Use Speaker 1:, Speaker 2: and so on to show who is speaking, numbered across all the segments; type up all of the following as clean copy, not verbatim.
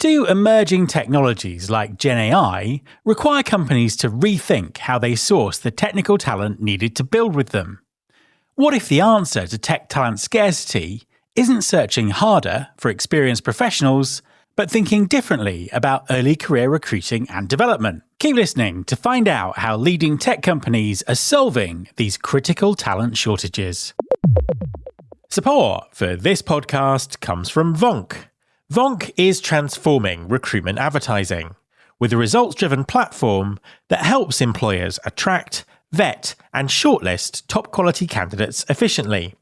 Speaker 1: Do emerging technologies like Gen AI require companies to rethink how they source the technical talent needed to build with them? What if the answer to tech talent scarcity isn't searching harder for experienced professionals, but thinking differently about early career recruiting and development? Keep listening to find out how leading tech companies are solving these critical talent shortages. Support for this podcast comes from Vonk. Vonk is transforming recruitment advertising with a results-driven platform that helps employers attract, vet, and shortlist top-quality candidates efficiently.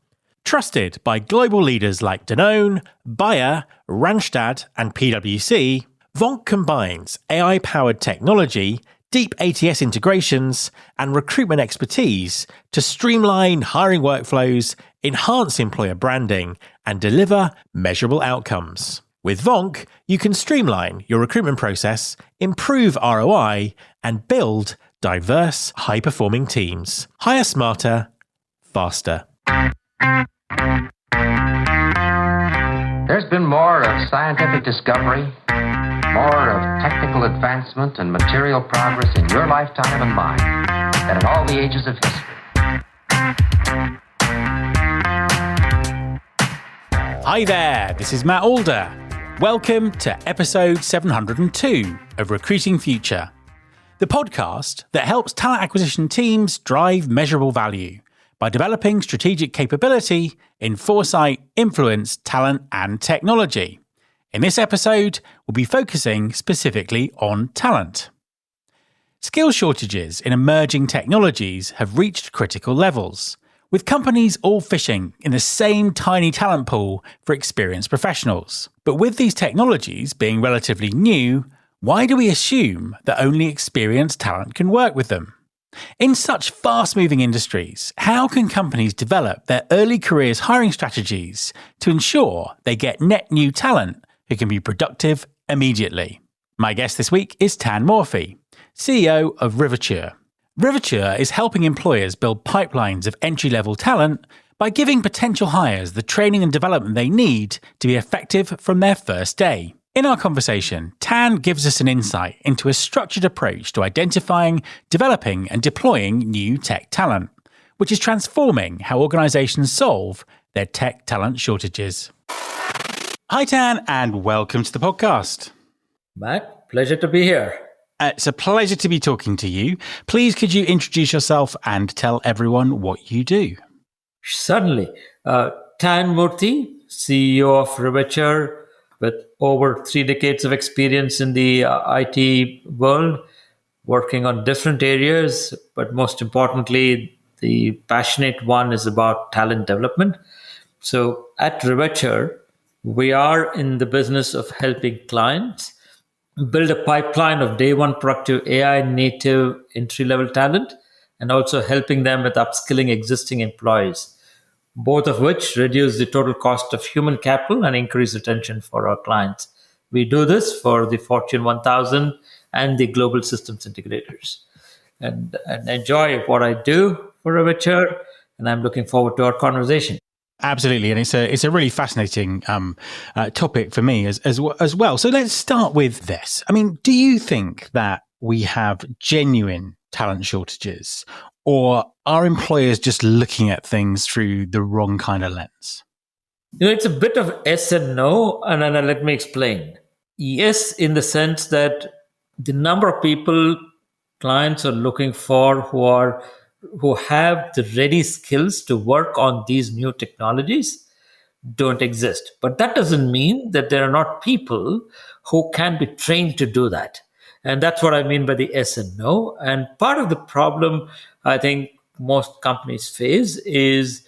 Speaker 1: Trusted by global leaders like Danone, Bayer, Randstad, and PwC, Vonk combines AI-powered technology, deep ATS integrations, and recruitment expertise to streamline hiring workflows, enhance employer branding, and deliver measurable outcomes. With Vonk, you can streamline your recruitment process, improve ROI, and build diverse, high-performing teams. Hire smarter, faster.
Speaker 2: There's been more of scientific discovery, more of technical advancement and material progress in your lifetime and mine than in all the ages of history.
Speaker 1: Hi there, this is Matt Alder. Welcome to episode 702 of Recruiting Future, the podcast that helps talent acquisition teams drive measurable value by developing strategic capability in foresight, influence, talent, and technology. In this episode, we'll be focusing specifically on talent. Skill shortages in emerging technologies have reached critical levels, with companies all fishing in the same tiny talent pool for experienced professionals. But with these technologies being relatively new, why do we assume that only experienced talent can work with them? In such fast-moving industries, how can companies develop their early careers hiring strategies to ensure they get net new talent who can be productive immediately? My guest this week is Tan Morphy, CEO of Rivature. Rivature is helping employers build pipelines of entry-level talent by giving potential hires the training and development they need to be effective from their first day. In our conversation, Tan gives us an insight into a structured approach to identifying, developing, and deploying new tech talent, which is transforming how organizations solve their tech talent shortages. Hi, Tan, and welcome to the podcast.
Speaker 3: Matt, pleasure to be here.
Speaker 1: It's a pleasure to be talking to you. Please, could you introduce yourself and tell everyone what you do?
Speaker 3: Certainly. Tan Murthy, CEO of Rivature, with over 3 decades of experience in the IT world, working on different areas, but most importantly, the passionate one is about talent development. So at Rivature, we are in the business of helping clients build a pipeline of day one productive AI native entry-level talent, and also helping them with upskilling existing employees, both of which reduce the total cost of human capital and increase retention for our clients. We do this for the Fortune 1000 and the global systems integrators, and enjoy what I do for Rivature, and I'm looking forward to our conversation.
Speaker 1: Absolutely, and it's a really fascinating topic for me as well. So let's start with this. I mean, do you think that we have genuine talent shortages, or are employers just looking at things through the wrong kind of lens?
Speaker 3: It's a bit of yes and no, and then let me explain. Yes, in the sense that the number of people clients are looking for who have the ready skills to work on these new technologies don't exist. But that doesn't mean that there are not people who can be trained to do that. And that's what I mean by the yes and no. And part of the problem I think most companies face is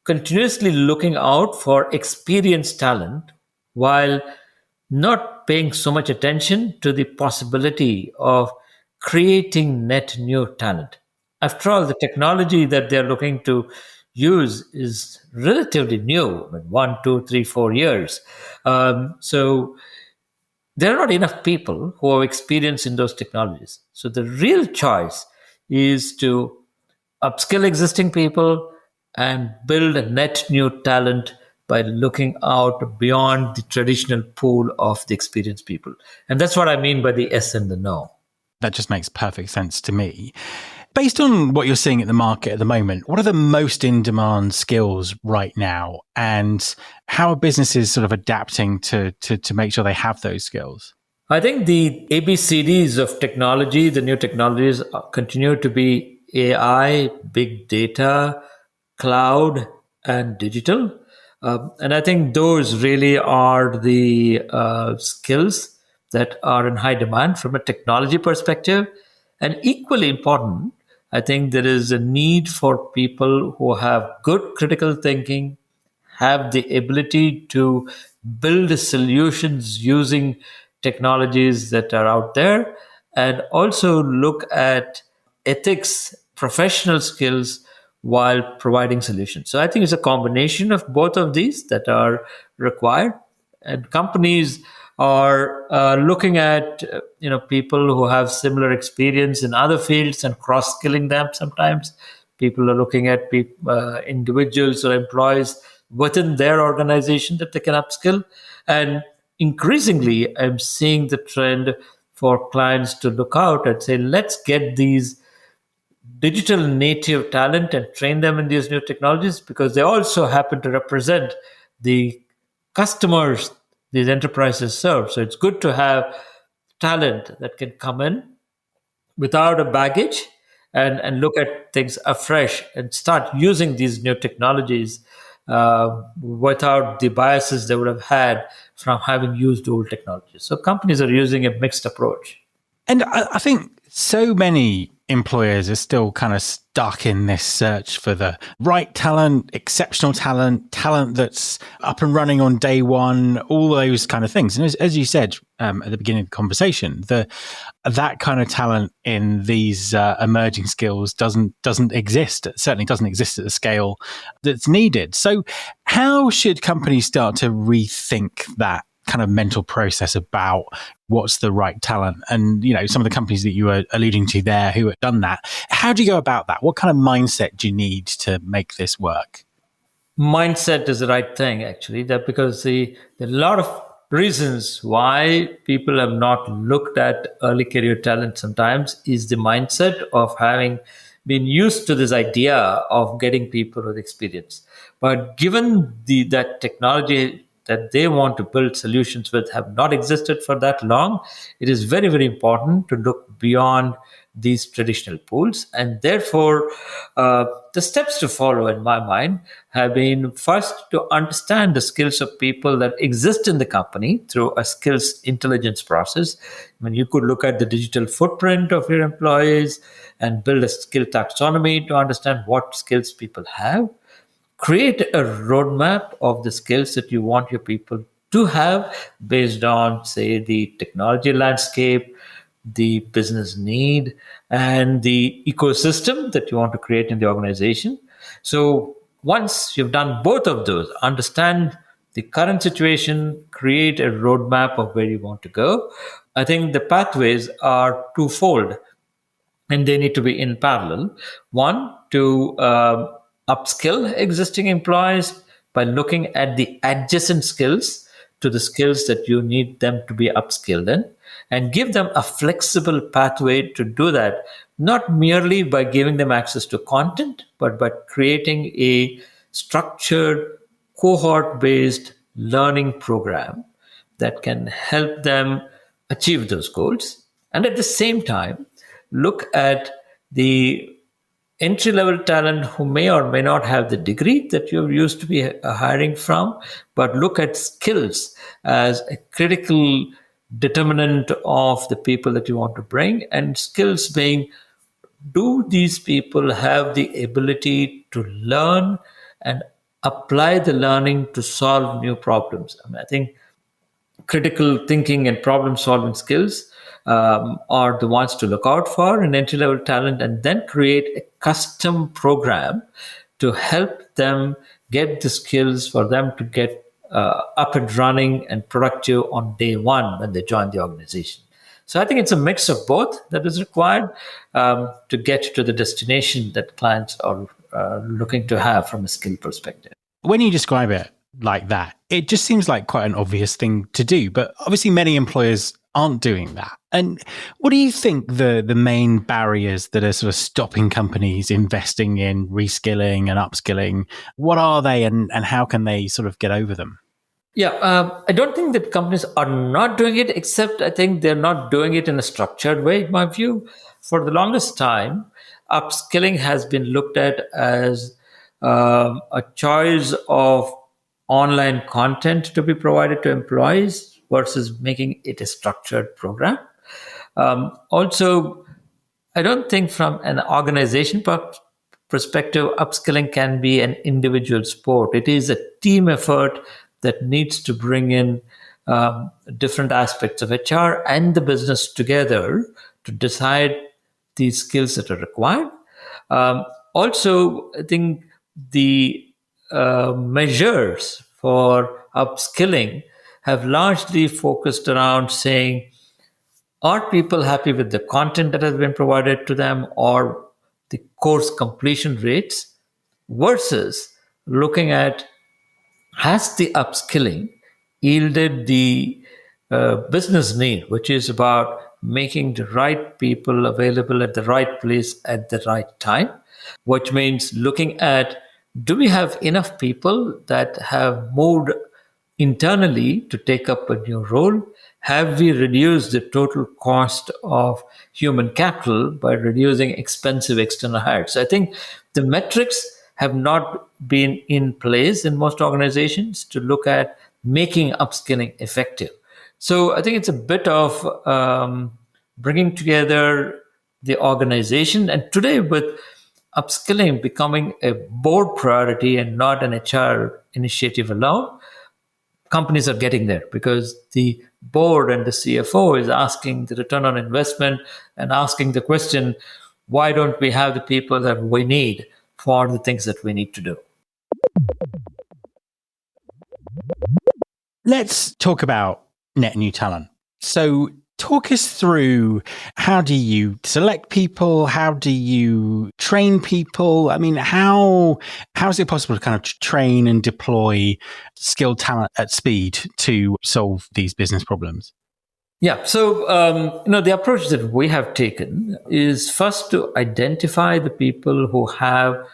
Speaker 3: continuously looking out for experienced talent while not paying so much attention to the possibility of creating net new talent. After all, the technology that they're looking to use is relatively new, 1, 2, 3, 4 years. So there are not enough people who have experience in those technologies. So the real choice is to upskill existing people and build a net new talent by looking out beyond the traditional pool of the experienced people. And that's what I mean by the yes and the no.
Speaker 1: That just makes perfect sense to me. Based on what you're seeing at the market at the moment, what are the most in-demand skills right now? And how are businesses sort of adapting to make sure they have those skills?
Speaker 3: I think the ABCDs of technology, the new technologies, continue to be AI, big data, cloud, and digital. And I think those really are the skills that are in high demand from a technology perspective. And equally important, I think there is a need for people who have good critical thinking, have the ability to build solutions using technologies that are out there, and also look at ethics, professional skills while providing solutions. So I think it's a combination of both of these that are required, and companies are looking at people who have similar experience in other fields and cross skilling them. Sometimes people are looking at individuals or employees within their organization that they can upskill. And increasingly, I'm seeing the trend for clients to look out and say, let's get these digital native talent and train them in these new technologies, because they also happen to represent the customers these enterprises serve. So it's good to have talent that can come in without a baggage and look at things afresh and start using these new technologies without the biases they would have had from having used old technologies. So companies are using a mixed approach.
Speaker 1: And I think so many employers are still kind of stuck in this search for the right talent, exceptional talent, talent that's up and running on day one, all those kind of things. And as you said at the beginning of the conversation, that kind of talent in these emerging skills doesn't exist. It certainly doesn't exist at the scale that's needed. So how should companies start to rethink that kind of mental process about what's the right talent? And, some of the companies that you were alluding to there who have done that, how do you go about that? What kind of mindset do you need to make this work?
Speaker 3: Mindset is the right thing, actually, that because there are a lot of reasons why people have not looked at early career talent sometimes is the mindset of having been used to this idea of getting people with experience. But given that technology that they want to build solutions with have not existed for that long, it is very, very important to look beyond these traditional pools. And therefore, the steps to follow, in my mind, have been first to understand the skills of people that exist in the company through a skills intelligence process. You could look at the digital footprint of your employees and build a skill taxonomy to understand what skills people have. Create a roadmap of the skills that you want your people to have based on, say, the technology landscape, the business need, and the ecosystem that you want to create in the organization. So once you've done both of those, understand the current situation, create a roadmap of where you want to go. I think the pathways are twofold, and they need to be in parallel. One, to upskill existing employees by looking at the adjacent skills to the skills that you need them to be upskilled in, and give them a flexible pathway to do that, not merely by giving them access to content, but by creating a structured, cohort-based learning program that can help them achieve those goals. And at the same time, look at the entry-level talent who may or may not have the degree that you're used to be hiring from, but look at skills as a critical determinant of the people that you want to bring. And skills being, do these people have the ability to learn and apply the learning to solve new problems? I think critical thinking and problem-solving skills are the ones to look out for in entry-level talent, and then create a custom program to help them get the skills for them to get up and running and productive on day one when they join the organization. So I think it's a mix of both that is required to get to the destination that clients are looking to have from a skill perspective.
Speaker 1: When you describe it, like that, it just seems like quite an obvious thing to do. But obviously, many employers aren't doing that. And what do you think the main barriers that are sort of stopping companies investing in reskilling and upskilling? What are they, and how can they sort of get over them?
Speaker 3: Yeah, I don't think that companies are not doing it, except I think they're not doing it in a structured way, in my view. For the longest time, upskilling has been looked at as a choice of online content to be provided to employees versus making it a structured program. Also, I don't think from an organization perspective, upskilling can be an individual sport. It is a team effort that needs to bring in different aspects of HR and the business together to decide these skills that are required. Also, I think the measures for upskilling have largely focused around saying, are people happy with the content that has been provided to them or the course completion rates versus looking at, has the upskilling yielded the business need, which is about making the right people available at the right place at the right time, which means looking at, do we have enough people that have moved internally to take up a new role? Have we reduced the total cost of human capital by reducing expensive external hires? So I think the metrics have not been in place in most organizations to look at making upskilling effective. So I think it's a bit of bringing together the organization. And today, with upskilling becoming a board priority and not an HR initiative alone, companies are getting there because the board and the CFO is asking the return on investment and asking the question, why don't we have the people that we need for the things that we need to do?
Speaker 1: Let's talk about net new talent. So talk us through, how do you select people? How do you train people? I mean, how is it possible to kind of train and deploy skilled talent at speed to solve these business problems?
Speaker 3: Yeah, so the approach that we have taken is first to identify the people who have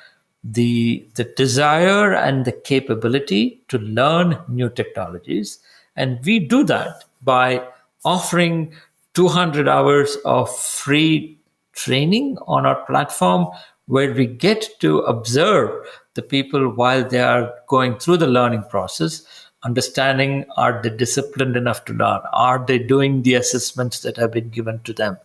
Speaker 3: the desire and the capability to learn new technologies. And we do that by offering 200 hours of free training on our platform, where we get to observe the people while they are going through the learning process, understanding, are they disciplined enough to learn? Are they doing the assessments that have been given to them?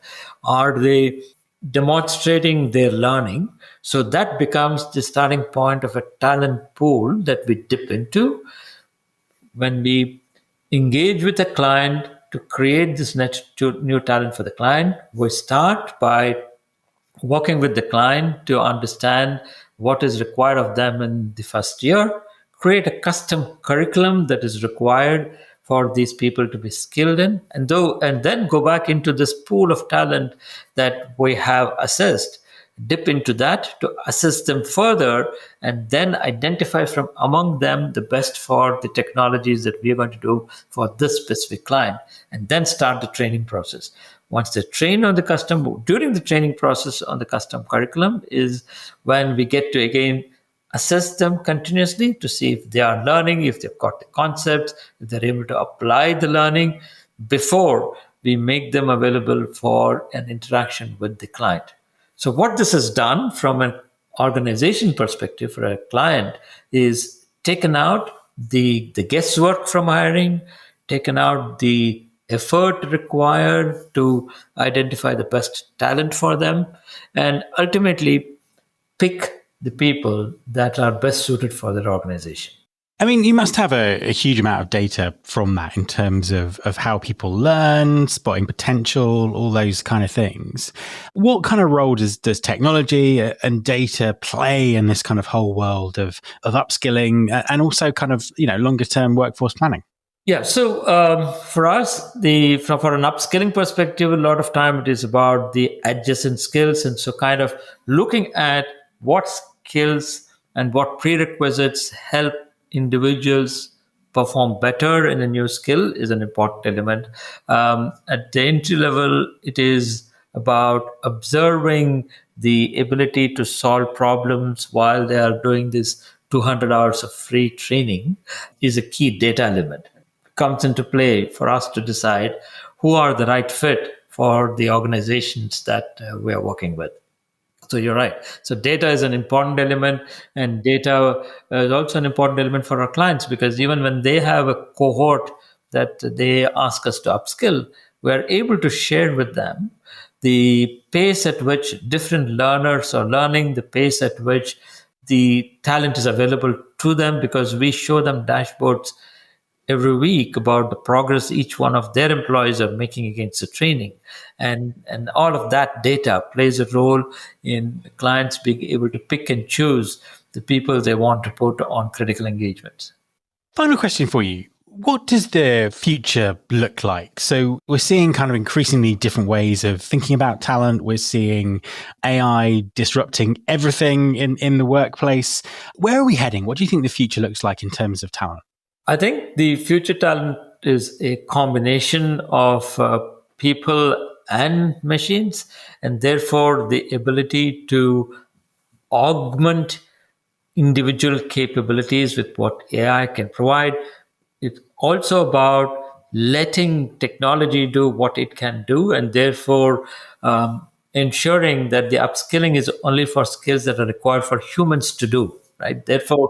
Speaker 3: Are they demonstrating their learning? So that becomes the starting point of a talent pool that we dip into. When we engage with a client to create this new talent for the client, we start by working with the client to understand what is required of them in the first year, create a custom curriculum that is required for these people to be skilled in, and then go back into this pool of talent that we have assessed, dip into that to assess them further, and then identify from among them the best for the technologies that we are going to do for this specific client, and then start the training process. Once they train on the custom, during the training process on the custom curriculum is when we get to again assess them continuously to see if they are learning, if they've got the concepts, if they're able to apply the learning before we make them available for an interaction with the client. So what this has done from an organization perspective for a client is taken out the guesswork from hiring, taken out the effort required to identify the best talent for them, and ultimately pick the people that are best suited for their organization.
Speaker 1: I mean, you must have a huge amount of data from that in terms of how people learn, spotting potential, all those kind of things. What kind of role does technology and data play in this kind of whole world of upskilling and also kind of, longer term workforce planning?
Speaker 3: Yeah, so for us, for an upskilling perspective, a lot of time it is about the adjacent skills. And so kind of looking at what skills and what prerequisites help individuals perform better in a new skill is an important element. At the entry level, it is about observing the ability to solve problems while they are doing this 200 hours of free training is a key data element. Comes into play for us to decide who are the right fit for the organizations that we are working with. So you're right. So data is an important element, and data is also an important element for our clients, because even when they have a cohort that they ask us to upskill, we're able to share with them the pace at which different learners are learning, the pace at which the talent is available to them, because we show them dashboards every week about the progress each one of their employees are making against the training. And all of that data plays a role in clients being able to pick and choose the people they want to put on critical engagements.
Speaker 1: Final question for you. What does the future look like? So we're seeing kind of increasingly different ways of thinking about talent. We're seeing AI disrupting everything in the workplace. Where are we heading? What do you think the future looks like in terms of talent?
Speaker 3: I think the future talent is a combination of people and machines, and therefore the ability to augment individual capabilities with what AI can provide. It's also about letting technology do what it can do, and therefore ensuring that the upskilling is only for skills that are required for humans to do, right? Therefore,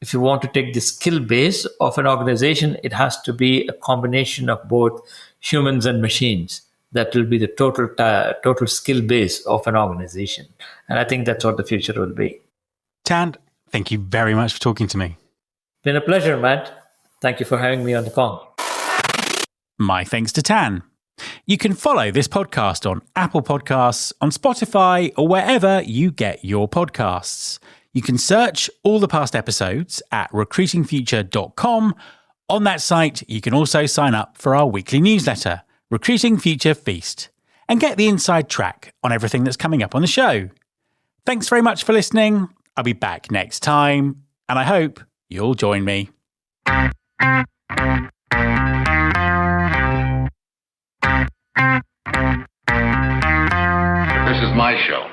Speaker 3: if you want to take the skill base of an organization, it has to be a combination of both humans and machines. That will be the total skill base of an organization. And I think that's what the future will be.
Speaker 1: Tan, thank you very much for talking to me.
Speaker 3: Been a pleasure, Matt. Thank you for having me on the call.
Speaker 1: My thanks to Tan. You can follow this podcast on Apple Podcasts, on Spotify, or wherever you get your podcasts. You can search all the past episodes at recruitingfuture.com. On that site, you can also sign up for our weekly newsletter, Recruiting Future Feast, and get the inside track on everything that's coming up on the show. Thanks very much for listening. I'll be back next time, and I hope you'll join me.
Speaker 4: This is my show.